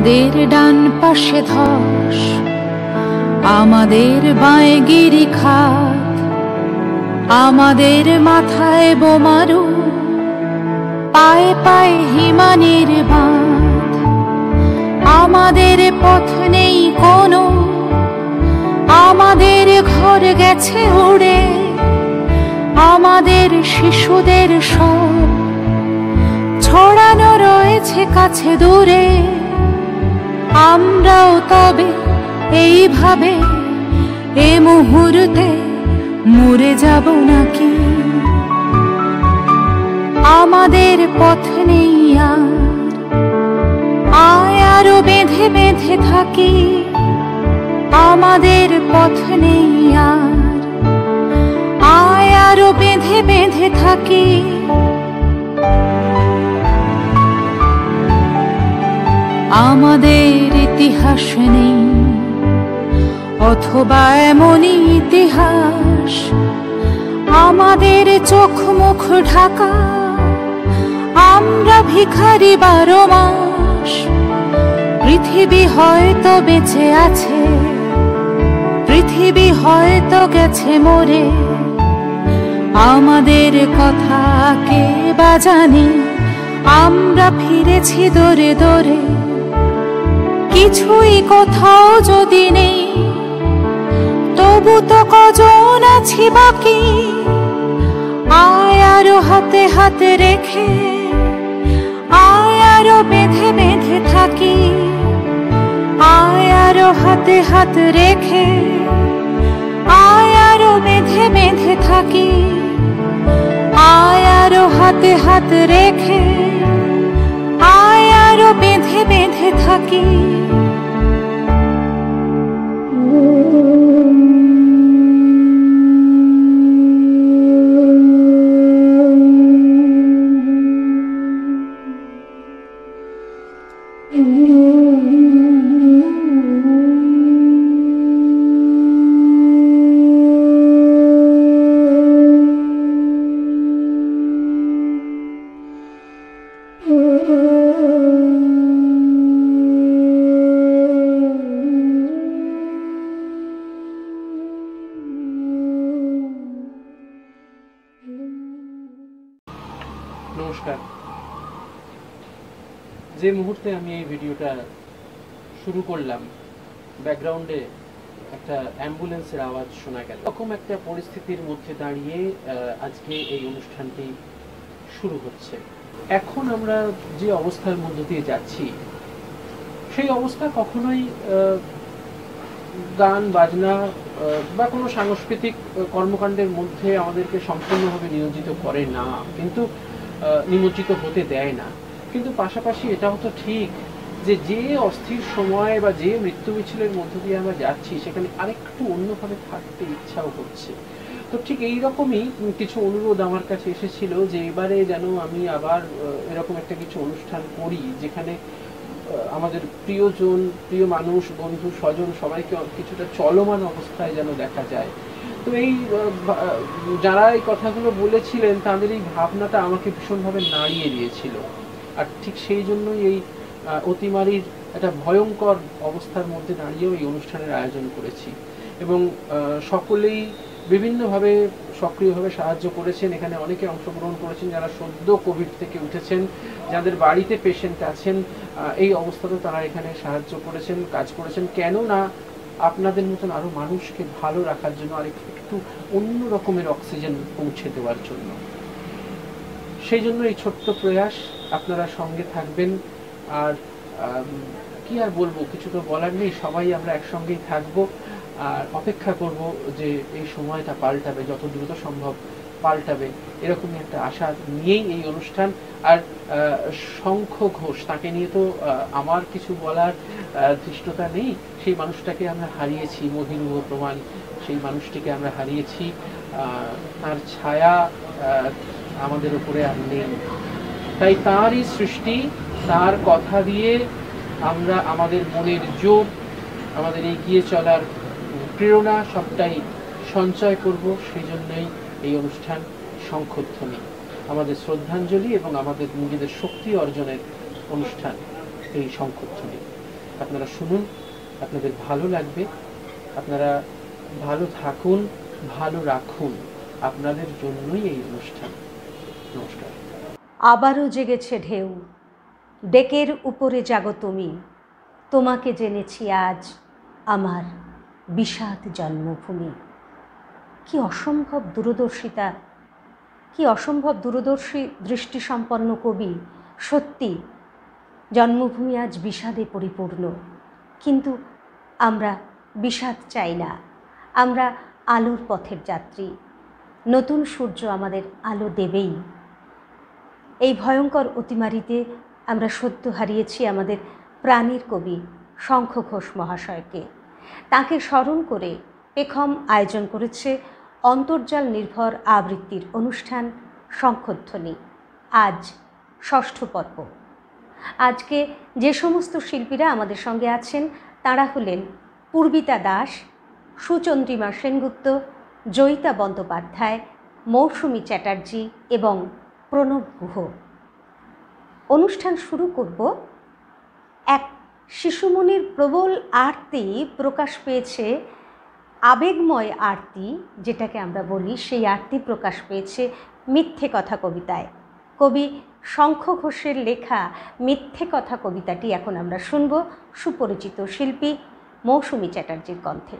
আমাদের ডান পাশে ধস, আমাদের বাঁয়ে গিরিখাত, আমাদের মাথায় বোমারু, পায়ে পায়ে হিমানির বাঁধ। আমাদের পথ নেই কোনো, আমাদের ঘর গেছে উড়ে, আমাদের শিশুদের সব ছড়ানো রয়েছে কাছে দূরে। আমরাও তবে এইভাবে এ মুহূর্তে মরে যাব নাকি? আমাদের পথ নেই আর, আয় আরো বেঁধে বেঁধে থাকি। আমাদের পথ নেই আর, আয় আরো বেঁধে বেঁধে থাকি। আমাদের ইতিহাস নেই, অথবা এমনই ইতিহাস, আমাদের চোখ মুখ ঢাকা। আমরা ভিখারি 12 মাস, পৃথিবী হয়তো বেঁচে আছে, পৃথিবী হয়তো গেছে মরে। আমাদের কথা কে বা জানে, আমরা ফিরেছি দৌড়ে দৌড়ে। কিছুই কোথাও যদি নেই, তবু তো কজন আছি বাকি। আয় আরো হাতে হাতে রেখে, আয় আরো বেঁধে বেঁধে থাকি। আয় আরো হাতে হাত রেখে, আয় আরো বেঁধে বেঁধে থাকি। আয় আরো হাতে হাত রেখে, আয় আরো বেঁধে বেঁধে থাকি। নমস্কার। যে মুহূর্তে আমি এই ভিডিওটা শুরু করলাম, ব্যাকগ্রাউন্ডে একটা অ্যাম্বুলেন্সের আওয়াজ শোনা গেল। এরকম একটা পরিস্থিতির মধ্যে দাঁড়িয়ে আজকে এই অনুষ্ঠানটি শুরু হচ্ছে। এখন আমরা যে অবস্থার মধ্য দিয়ে যাচ্ছি, সেই অবস্থা কখনোই গান বাজনা বা কোনো সাংস্কৃতিক কর্মকাণ্ডের মধ্যে আমাদেরকে সম্পূর্ণভাবে নিয়োজিত করে না, কিন্তু নিমজ্জিত হতে দেয় না। কিন্তু পাশাপাশি এটাও তো ঠিক যে অস্থির সময় বা যে মৃত্যু মিছিলের মধ্য দিয়ে আমরা যাচ্ছি, সেখানে আরেকটু অন্যভাবে থাকতে ইচ্ছাও হচ্ছে। তো ঠিক এইরকমই কিছু অনুরোধ আমার কাছে এসেছিল যে এবারে যেন আমি আবার এরকম একটা কিছু অনুষ্ঠান করি, যেখানে আমাদের প্রিয়জন, প্রিয় মানুষ, বন্ধু স্বজন সবাইকে কিছুটা চলমান অবস্থায় যেন দেখা যায়। তো এই যারা এই কথাগুলো বলেছিলেন, তাদের এই ভাবনাটা আমাকে ভীষণভাবে নাড়িয়ে দিয়েছিল। আর ঠিক সেই জন্যই এই অতিমারির একটা ভয়ঙ্কর অবস্থার মধ্যে দাঁড়িয়েও এই অনুষ্ঠানের আয়োজন করেছি। এবং সকলেই বিভিন্নভাবে সক্রিয়ভাবে সাহায্য করেছেন। এখানে অনেকে অংশগ্রহণ করেছেন যারা সদ্য কোভিড থেকে উঠেছেন, যাদের বাড়িতে পেশেন্ট আছেন। এই অবস্থাতেও তারা এখানে সাহায্য করেছেন, কাজ করেছেন। কেন না আপনাদের মতন আরো মানুষকে ভালো রাখার জন্য, আর একটু অন্য রকমের অক্সিজেন পৌঁছে দেওয়ার জন্য। সেই জন্য এই ছোট্ট প্রয়াস, আপনারা সঙ্গে থাকবেন। আর কি আর বলবো, কিছু তো বলার নেই। সবাই আমরা একসঙ্গেই থাকবো আর অপেক্ষা করব যে এই সময়টা পাল্টাবে, যত দ্রুত সম্ভব পাল্টাবে, এরকমই একটা আশা নিয়েই এই অনুষ্ঠান। আর শঙ্খ ঘোষ, তাকে নিয়ে তো আমার কিছু বলার ধৃষ্টতা নেই। সেই মানুষটাকে আমরা হারিয়েছি, মহিরুহ প্রমাণ, সেই মানুষটিকে আমরা হারিয়েছি। তার ছায়া আমাদের উপরে আর নেই। তাই তারই সৃষ্টি, তার কথা দিয়ে আমরা আমাদের মনের জোর, আমাদের এগিয়ে চলার প্রেরণা সবটাই সঞ্চয় করব। সেই জন্যই এই অনুষ্ঠান শঙ্খধ্বনি, আমাদের শ্রদ্ধাঞ্জলি এবং আমাদের নিজেদের শক্তি অর্জনের অনুষ্ঠান এই শঙ্খধ্বনি। আপনারা শুনুন, আপনাদের ভালো লাগবে। আপনারা ভালো থাকুন, ভালো রাখুন, আপনাদের জন্যই এই অনুষ্ঠান। নমস্কার। আবারও জেগেছে ঢেউ, ডেকের উপরে জাগো তুমি, তোমাকে জেনেছি আজ আমার বিষাদ জন্মভূমি। কি অসম্ভব দূরদর্শিতা, কি অসম্ভব দূরদর্শী দৃষ্টিসম্পন্ন কবি। সত্যি জন্মভূমি আজ বিষাদে পরিপূর্ণ, কিন্তু আমরা বিষাদ চাই না। আমরা আলোর পথের যাত্রী, নতুন সূর্য আমাদের আলো দেবেই। এই ভয়ঙ্কর অতিমারিতে আমরা সদ্য হারিয়েছি আমাদের প্রাণের কবি শঙ্খ ঘোষ মহাশয়কে। তাকে স্মরণ করে পেখম আয়োজন করেছে অন্তর্জাল নির্ভর আবৃত্তির অনুষ্ঠান শঙ্খধ্বনি। আজ ষষ্ঠ পর্ব। আজকে যে সমস্ত শিল্পীরা আমাদের সঙ্গে আছেন তারা হলেন পূর্বিতা দাস, সুচন্দ্রিমা সেনগুপ্ত, জয়িতা বন্দ্যোপাধ্যায়, মৌসুমী চ্যাটার্জি এবং প্রণব গুহ। অনুষ্ঠান শুরু করব এক শিশুমনির প্রবল আরতি প্রকাশ পেয়েছে, আবেগময় আরতি যেটাকে আমরা বলি, সেই আরতি প্রকাশ পেয়েছে মিথ্যে কথা কবিতায়। কবি শঙ্খ ঘোষের লেখা মিথ্যে কথা কবিতাটি এখন আমরা শুনব সুপরিচিত শিল্পী মৌসুমী চ্যাটার্জির কণ্ঠে।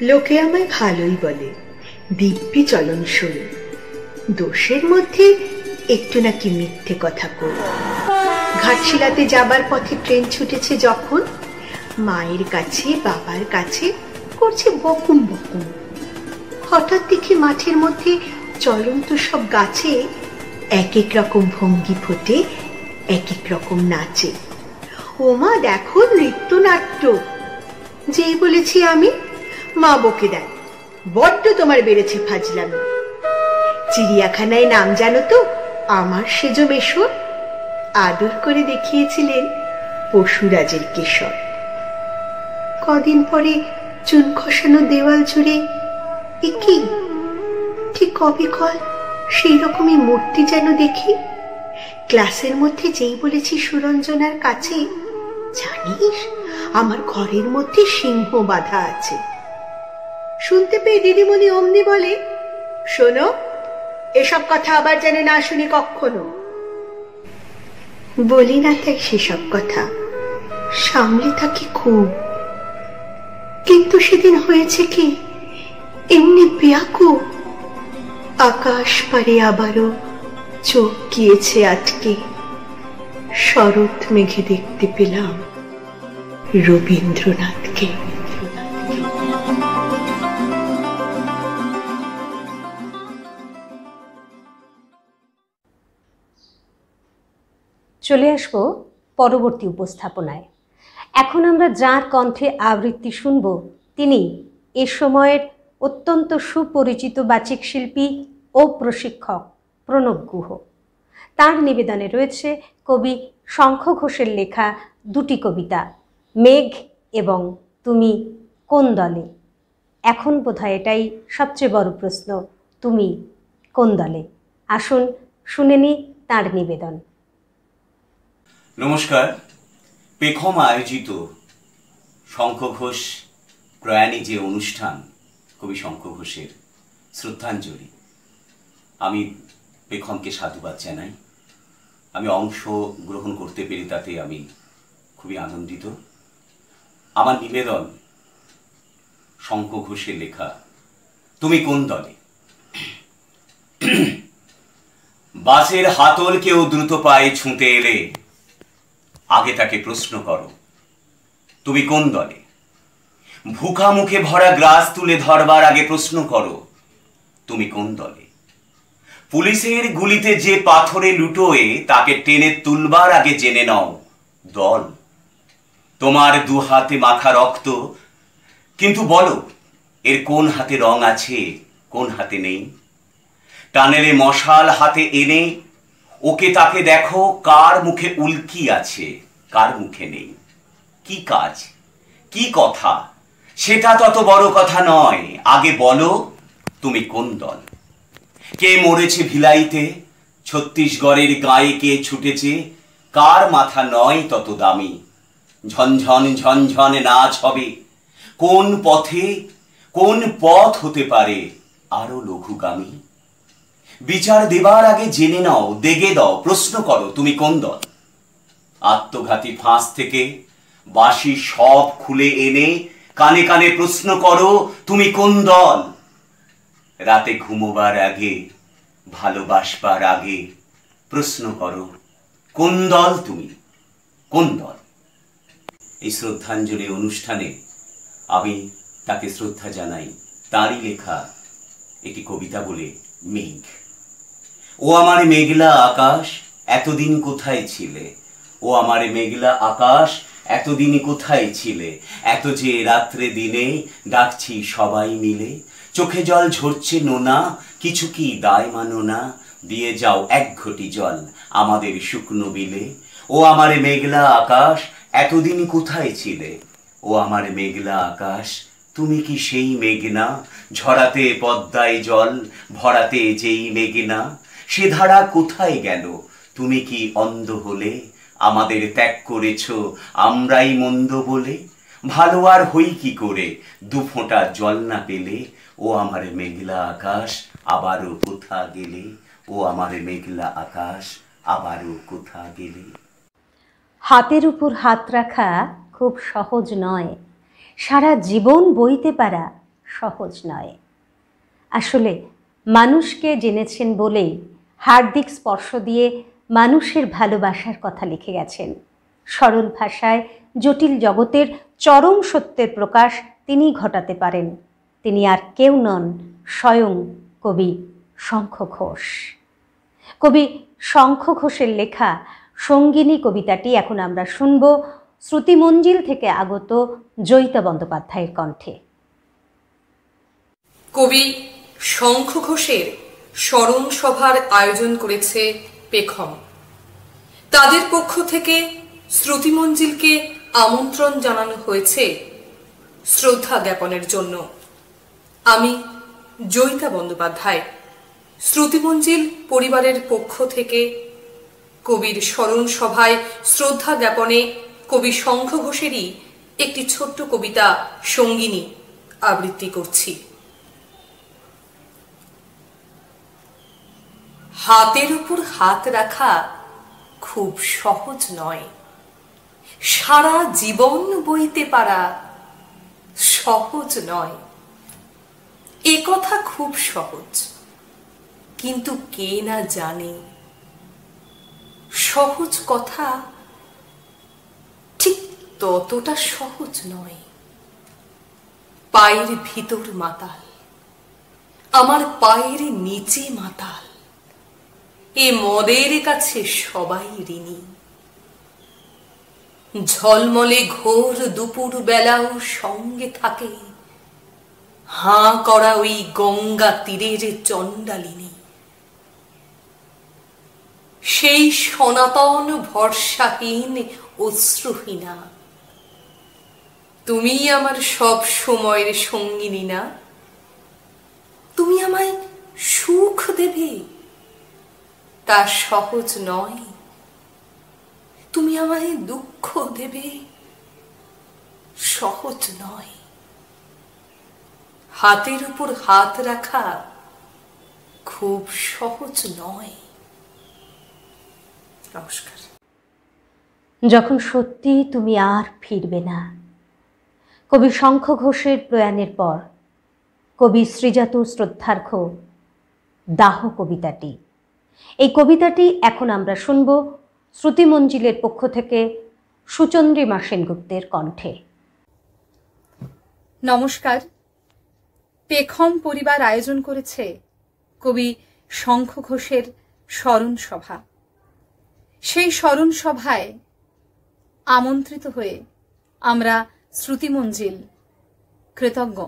লোকে আমায় ভালোই বলে, দিব্যি চলনসই, দোষের মধ্যে একটু নাকি মিথ্যে কথা কই। ঘাটশিলাতে যাবার পথে ট্রেন ছুটেছে যখন, মায়ের কাছে বাবার কাছে করছে বকুম বকুম। হঠাৎ দেখি মাঠের মধ্যে চলন্ত সব গাছে এক এক রকম ভঙ্গি ফোটে, এক এক রকম নাচে। ওমা দেখো নৃত্যনাট্য। যেই বলেছি আমি, মা বকে দেয়, বড্ড তোমার বেড়েছে ফাজলামি। চিড়িয়াখানায় নাম জানো তো আমার সেজো মেশো? আদর করে দেখিয়েছিলেন পশুরাজের কেশর। কদিন পরে চুন খসানো দেওয়াল জুড়ে কি ঠিক অবিকল সেই রকমই মূর্তি যেন দেখি। ক্লাসের মধ্যে যেই বলেছি সুরঞ্জনার কাছে, জানিস আমার ঘরের মধ্যে সিংহ বাঁধা আছে। শুনতে পেয়ে দিদিমণি অমনি বলে, শোনো, এসব কথা আবার যেন না শুনি কখনো। বলি না তাই সেসব কথা, সামলে থাকি খুব। কিন্তু সেদিন হয়েছে কি, এমনি ব্যাকুল। আকাশ পারে আবারও চোখ গিয়েছে আটকে, শরৎ মেঘে দেখতে পেলাম রবীন্দ্রনাথকে। চলে আসব পরবর্তী উপস্থাপনায়। এখন আমরা যার কণ্ঠে আবৃত্তি শুনব তিনি এ সময়ের অত্যন্ত সুপরিচিত বাচিক শিল্পী ও প্রশিক্ষক প্রণব গুহ। তার নিবেদনে রয়েছে কবি শঙ্খ ঘোষের লেখা দুটি কবিতা, মেঘ এবং তুমি কোন দলে। এখন বোধহয় এটাই সবচেয়ে বড় প্রশ্ন, তুমি কোন দলে। আসুন শুনে নি তার নিবেদন। নমস্কার। পেখম আয়োজিত শঙ্খ ঘোষ প্রয়াণী যে অনুষ্ঠান, কবি শঙ্খ ঘোষের শ্রদ্ধাঞ্জলি, আমি পেখমকে সাধুবাদ জানাই। আমি অংশ গ্রহণ করতে পেরে তাতে আমি খুবই আনন্দিত। আমার নিবেদন শঙ্খ ঘোষের লেখা তুমি কোন দলে। বাসের হাতল কেউ দ্রুত পায়ে ছুঁতে এলে আগে তাকে প্রশ্ন করো, তুমি কোন দলে। ভুখা মুখে ভরা গ্রাস তুলে ধরবার আগে প্রশ্ন করো, তুমি কোন দলে। পুলিশের গুলিতে যে পাথরে লুটোয়ে তাকে টেনে তুলবার আগে জেনে নাও দল। তোমার দু হাতে মাখা রক্ত, কিন্তু বলো এর কোন হাতে রং আছে, কোন হাতে নেই। টানেলে মশাল হাতে এনে ওকে তাকে দেখো কার মুখে উল্কি আছে, কার মুখে নেই। কি কাজ, কি কথা, সেটা তত বড় কথা নয়, আগে বলো তুমি কোন দল। কে মরেছে ভিলাইতে, ছত্তিশগড়ের গায়ে কে ছুটেছে, কার মাথা নয় তত দামি। ঝনঝন ঝনঝন নাচ হবে, কোন পথে কোন পথ হতে পারে আরো লঘুগামী। বিচার দেবার আগে জেনে নাও, দেগে দাও, প্রশ্ন করো তুমি কোন দল। আত্মঘাতী ফাঁস থেকে বাঁশি সব খুলে এনে কানে কানে প্রশ্ন করো তুমি কোন দল। রাতে ঘুমোবার আগে, ভালোবাসবার আগে প্রশ্ন করো কোন দল তুমি, কোন দল। এই শ্রদ্ধাঞ্জলি অনুষ্ঠানে আমি তাকে শ্রদ্ধা জানাই তারই লেখা একটি কবিতা বলে, মেঘ। ও আমার মেঘলা আকাশ এতদিন কোথায় ছিলে, ও আমার মেঘলা আকাশ এতদিন কোথায় ছিলে, এত যে রাত্রে দিনে ডাকছি সবাই মিলে। চোখে জল ঝরছে নোনা, কিছু কি দায় মানো না, দিয়ে যাও এক ঘটি জল আমাদের শুকনো বিলে। ও আমার মেঘলা আকাশ এতদিন কোথায় ছিলে, ও আমার মেঘলা আকাশ তুমি কি সেই মেঘনা, ঝরাতে পদ্মায় জল ভরাতে যেই মেঘনা। সে ধারা কোথায় গেল, তুমি কি অন্ধ হলে, আমাদের ত্যাগ করেছ আমরাই মন্দ বলে। ভালো আর হই কি করে দুফোঁটা জল না পেলে, ও আমার মেঘলা আকাশ আবারও কোথা গেলে, ও আমার মেঘলা আকাশ আবারও কোথা গেলে। হাতের উপর হাত রাখা খুব সহজ নয়, সারা জীবন বইতে পারা সহজ নয়। আসলে মানুষকে জেনেছেন বলেই হার্দিক স্পর্শ দিয়ে মানুষের ভালোবাসার কথা লিখে গেছেন। সরল ভাষায় জটিল জগতের চরম সত্যের প্রকাশ তিনি ঘটাতে পারেন। তিনি আর কেউ নন, স্বয়ং কবি শঙ্খ ঘোষ। কবি শঙ্খ ঘোষের লেখা সঙ্গিনী কবিতাটি এখন আমরা শুনব শ্রুতিমঞ্জিল থেকে আগত জয়িতা বন্দ্যোপাধ্যায়ের কণ্ঠে। কবি শঙ্খ ঘোষের স্মরণ সভার আয়োজন করেছে পেখম। তাদের পক্ষ থেকে শ্রুতিমঞ্জিলকে আমন্ত্রণ জানানো হয়েছে শ্রদ্ধা জ্ঞাপনের জন্য। আমি জয়িতা বন্দ্যোপাধ্যায় শ্রুতিমঞ্জিল পরিবারের পক্ষ থেকে কবির স্মরণ সভায় শ্রদ্ধা জ্ঞাপনে কবি শঙ্খ ঘোষেরই একটি ছোট্ট কবিতা সঙ্গিনী আবৃত্তি করছি। হাতের উপর হাত রাখা খুব সহজ নয়, সারা জীবন বইতে পারা সহজ নয়। এ কথা খুব সহজ, কিন্তু কে না জানে সহজ কথা ঠিক ততটা সহজ নয়। পায়ের ভিতর মাতাল, আমার পায়ের নিচে মাতাল, এ মদের কাছে সবাই ঋণী। ঝলমলে ঘোর দুপুর বেলাও সঙ্গে থাকে হাঁ করা ওই গঙ্গা তীরের চণ্ডালিনী। সেই সনাতন ভরসাহীন অশ্রুহীনা, তুমি আমার সব সময়ের সঙ্গিনী না। তুমি আমায় সুখ দেবে তা সহজ নয়, তুমি আমায় দুঃখ দেবে সহজ নয়। হাতের উপর হাত রাখা খুব সহজ নয়। নমস্কার। যখন সত্যি তুমি আর ফিরবে না, কবি শঙ্খ ঘোষের প্রয়াণের পর কবি শ্রীজাত শ্রদ্ধার্ঘ্য দাহ কবিতাটি। এই কবিতাটি এখন আমরা শুনব শ্রুতিমঞ্জিলের পক্ষ থেকে সুচন্দ্রিমা সেনগুপ্তের কণ্ঠে। নমস্কার। পেখম পরিবার আয়োজন করেছে কবি শঙ্খ ঘোষের স্মরণ সভা। সেই স্মরণ সভায় আমন্ত্রিত হয়ে আমরা শ্রুতিমঞ্জিল কৃতজ্ঞ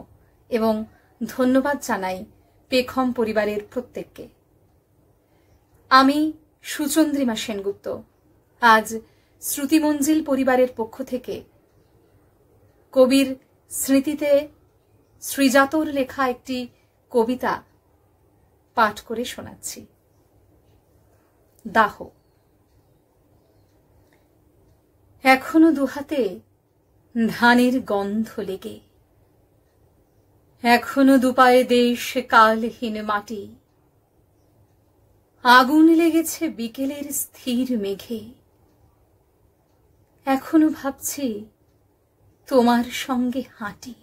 এবং ধন্যবাদ জানাই পেখম পরিবারের প্রত্যেককে। আমি সুচন্দ্রিমা সেনগুপ্ত আজ শ্রুতিমঞ্জিল পরিবারের পক্ষ থেকে কবির স্মৃতিতে শ্রীজাতর লেখা একটি কবিতা পাঠ করে শোনাচ্ছি। দাহ। এখনো দুহাতে ধানের গন্ধ লেগে, এখনো দুপায়ে দেশ কালহীন মাটি, আগুন লেগেছে বিকেলের স্থির মেঘে। এখনো ভাবছি তোমার সঙ্গে হাঁটি।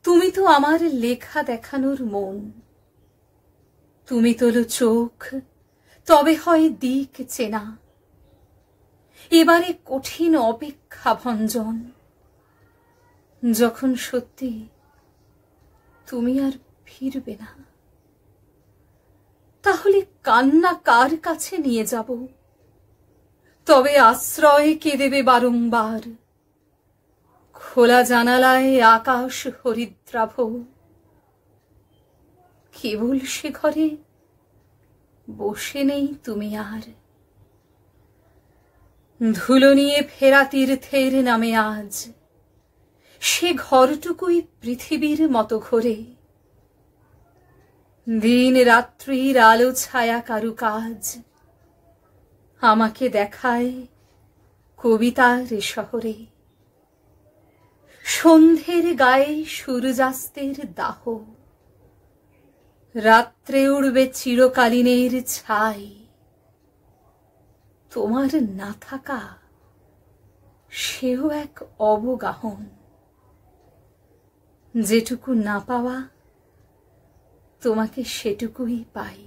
তুমি তো আমার লেখা দেখানোর মন, তুমি তোলো চোখ, তবে হয় দিক চেনা। এবারে কঠিন অপেক্ষা ভঞ্জন, যখন সত্যি তুমি আর ফিরবে না। তাহলে কান্না কার কাছে নিয়ে যাব? তবে আশ্রয় কে দেবে বারংবার? খোলা জানালায় আকাশ হরিদ্রাভ, কেবল সে ঘরে বসে নেই তুমি আর। ধুলো নিয়ে ফেরা তীর্থের নামে আজ সে ঘরটুকুই পৃথিবীর মতো ঘোরে। দিন রাত্রির আলো ছায়া কারুকাজ আমাকে দেখায় কবিতার শহরে। সন্ধ্যের গায়ে সূর্যাস্তের দাহ, রাত্রে উড়বে চিরকালীনের ছাই। তোমার না থাকা সেও এক অবগাহন, যেটুকু না পাওয়া তোমাকে সেটুকুই পাই।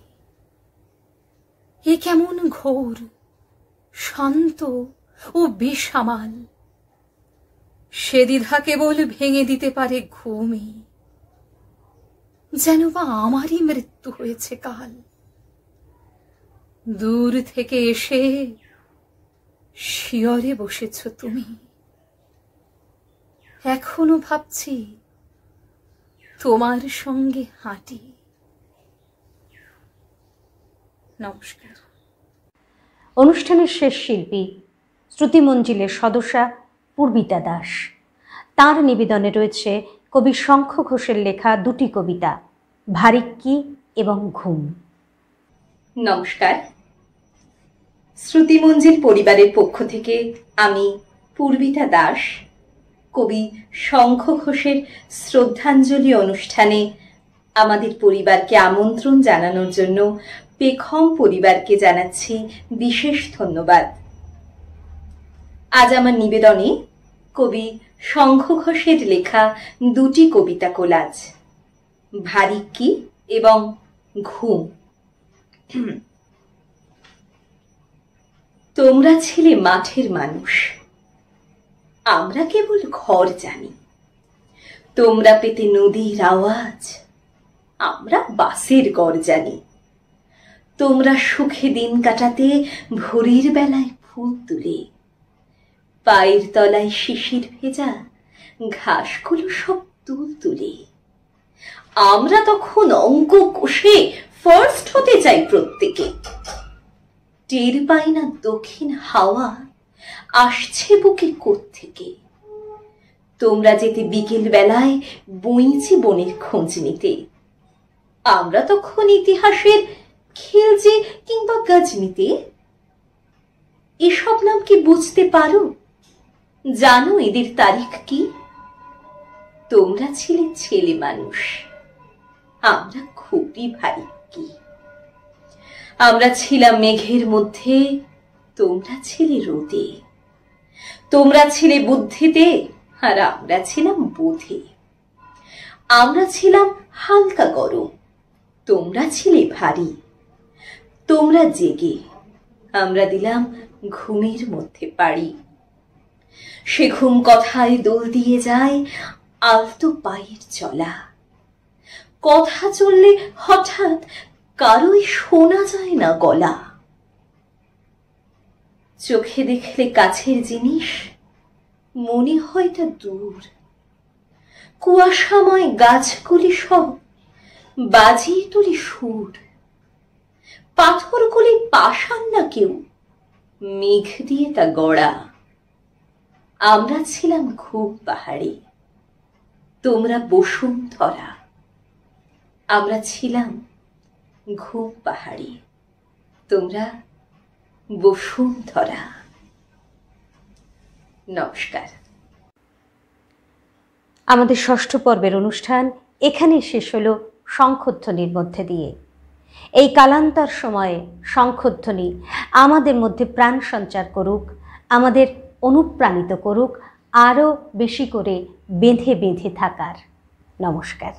এ কেমন ঘোর, শান্ত ও বেসামাল। সে দ্বিধা কেবল ভেঙে দিতে পারে ঘুমই, যেন বা আমারই মৃত্যু হয়েছে কাল। দূর থেকে এসে শিয়রে বসেছ তুমি, এখনো ভাবছি তোমার সঙ্গে হাঁটি। নমস্কার। অনুষ্ঠানের শেষ শিল্পী শ্রুতিমঞ্জিলের সদস্যা পূর্বিতা দাস। তার নিবেদনে রয়েছে কবি শঙ্খ ঘোষের লেখা দুটি কবিতা, ভারিক্কি এবং ঘুম। নমস্কার। শ্রুতিমঞ্জিল পরিবারের পক্ষ থেকে আমি পূর্বিতা দাস কবি শঙ্খ ঘোষের শ্রদ্ধাঞ্জলি অনুষ্ঠানে আমাদের পরিবারকে আমন্ত্রণ জানানোর জন্য পেখম পরিবারকে জানাচ্ছি বিশেষ ধন্যবাদ। আজ আমার নিবেদনে কবি শঙ্খ ঘোষের লেখা দুটি কবিতা কোলাজ, ভারিক্কি এবং ঘুম। তোমরা ছিলে মাঠের মানুষ, আমরা কেবল ঘর জানি। তোমরা পেতে নদীর আওয়াজ, আমরা বাসের গড় জানি। তোমরা সুখে দিন কাটাতে ভোরের বেলায় ফুল তুলে, পায়ের তলায় শিশির ভেজা ঘাসগুলো সব তুল তুলে। আমরা তখন অঙ্ক কষে ফার্স্ট হতে চাই প্রত্যেকে। টের পাই না দক্ষিণ হাওয়া আসছে বুকে কোত্থেকে। তোমরা যেতে বিকেল বেলায় বইচি বনের খোঁজ নিতে। আমরা তখন ইতিহাসের খিলজি কিংবা গাজনিতে। এসব নাম কি বুঝতে পারো? জানো এদের তারিখ কি? তোমরা ছিলে ছেলে মানুষ, আমরা খুবই ভারিক্কি। আমরা ছিলাম মেঘের মধ্যে, তোমরা ছিলে রোদে। তোমরা ছিলে বুদ্ধিতে, আর আমরা ছিলাম বোধে। আমরা ছিলাম হালকা গরম, তোমরা ছিলে ভারী। তোমরা জেগে, আমরা দিলাম ঘুমের মধ্যে পাড়ি। সে ঘুম কথায় দোল দিয়ে যায় আলতো পায়ের চলা। কথা চললে হঠাৎ কারোই শোনা যায় না গলা। চোখে দেখলে কাছের জিনিস, মনে হয় তা দূর। কুয়াশাময় গাছগুলি সব বাজিয়ে তুলি সুর। পাথরগুলি পাষাণ না কেউ, মেঘ দিয়ে তা গড়া। আমরা ছিলাম খুব পাহাড়ি, তোমরা বসুন্ধরা। আমরা ছিলাম খুব পাহাড়ি, তোমরা বসুন্ধরা। নমস্কার। আমাদের ষষ্ঠ পর্বের অনুষ্ঠান এখানেই শেষ হলো শঙ্খধ্বনির মধ্যে দিয়ে। এই কালান্তর সময়ে শঙ্খধ্বনি আমাদের মধ্যে প্রাণ সঞ্চার করুক, আমাদের অনুপ্রাণিত করুক আরও বেশি করে বেঁধে বেঁধে থাকার। নমস্কার।